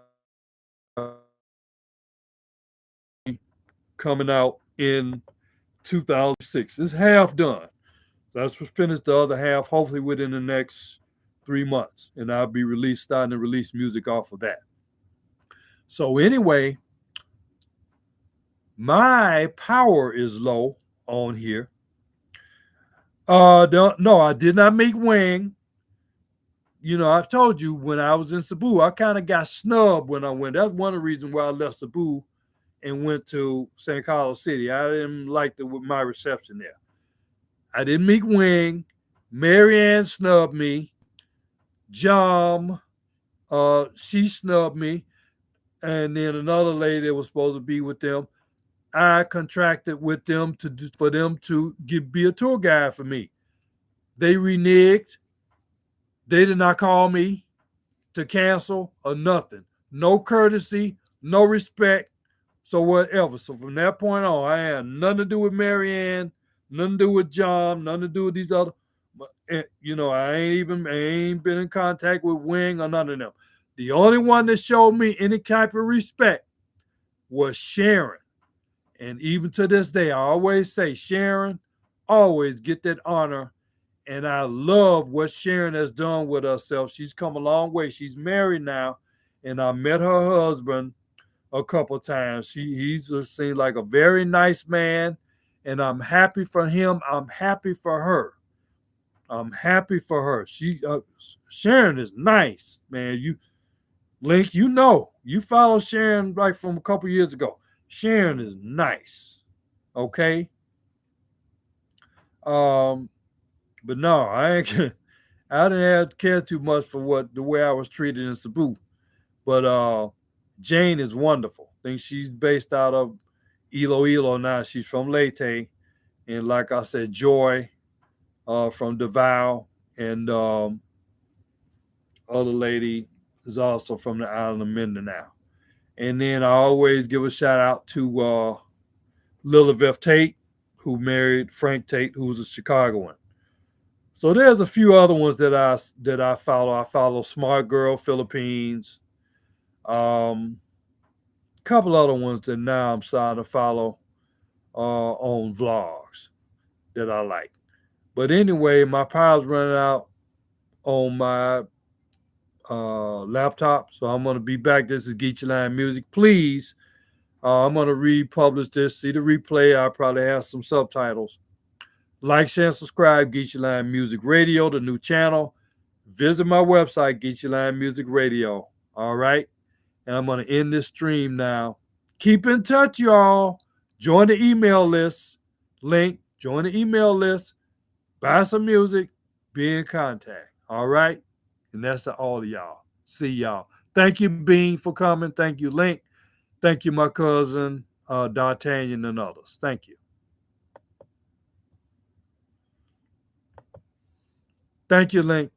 coming out in 2006. It's half done. That's finished the other half, hopefully within the next 3 months. And I'll be starting to release music off of that. So anyway, my power is low on here. No, I did not make Wing. I've told you when I was in Cebu, I kind of got snubbed when I went. That's one of the reasons why I left Cebu and went to San Carlos City. I didn't like my reception there. I didn't meet Wing. Marianne snubbed me. Jom, she snubbed me. And then another lady that was supposed to be with them, I contracted with them for them to be a tour guide for me. They reneged. They did not call me to cancel or nothing. No courtesy, no respect. So whatever. So from that point on, I had nothing to do with Marianne, nothing to do with John, nothing to do with these other. I ain't been in contact with Wing or none of them. The only one that showed me any type of respect was Sharon. And even to this day, I always say, Sharon, always get that honor. And I love what Sharon has done with herself. She's come a long way. She's married now. And I met her husband a couple of times. He's just seemed like a very nice man. And I'm happy for him. I'm happy for her. I'm happy for her. Sharon is nice, man. Link, you follow Sharon right from a couple years ago. Sharon is nice. Okay. But no, I didn't have to care too much for the way I was treated in Cebu. But Jane is wonderful. I think she's based out of Iloilo now. She's from Leyte. And like I said, Joy from Davao, and other lady is also from the island of Mindanao. And then I always give a shout out to Lilibeth Tate, who married Frank Tate, who's a Chicagoan. So there's a few other ones that I follow. I follow Smart Girl Philippines. Couple other ones that now I'm starting to follow on vlogs that I like. But anyway, my power's running out on my laptop, so I'm going to be back. This is Geechee Line Music. Please, I'm going to republish this. See the replay. I'll probably have some subtitles. Like, share, and subscribe. Geechee Line Music Radio, the new channel. Visit my website, Geechee Line Music Radio. All right? And I'm going to end this stream now. Keep in touch, y'all. Join the email list. Link. Join the email list. Buy some music. Be in contact. All right? And that's to all of y'all. See y'all. Thank you, Bean, for coming. Thank you, Link. Thank you, my cousin, D'Artagnan, and others. Thank you. Thank you, Link.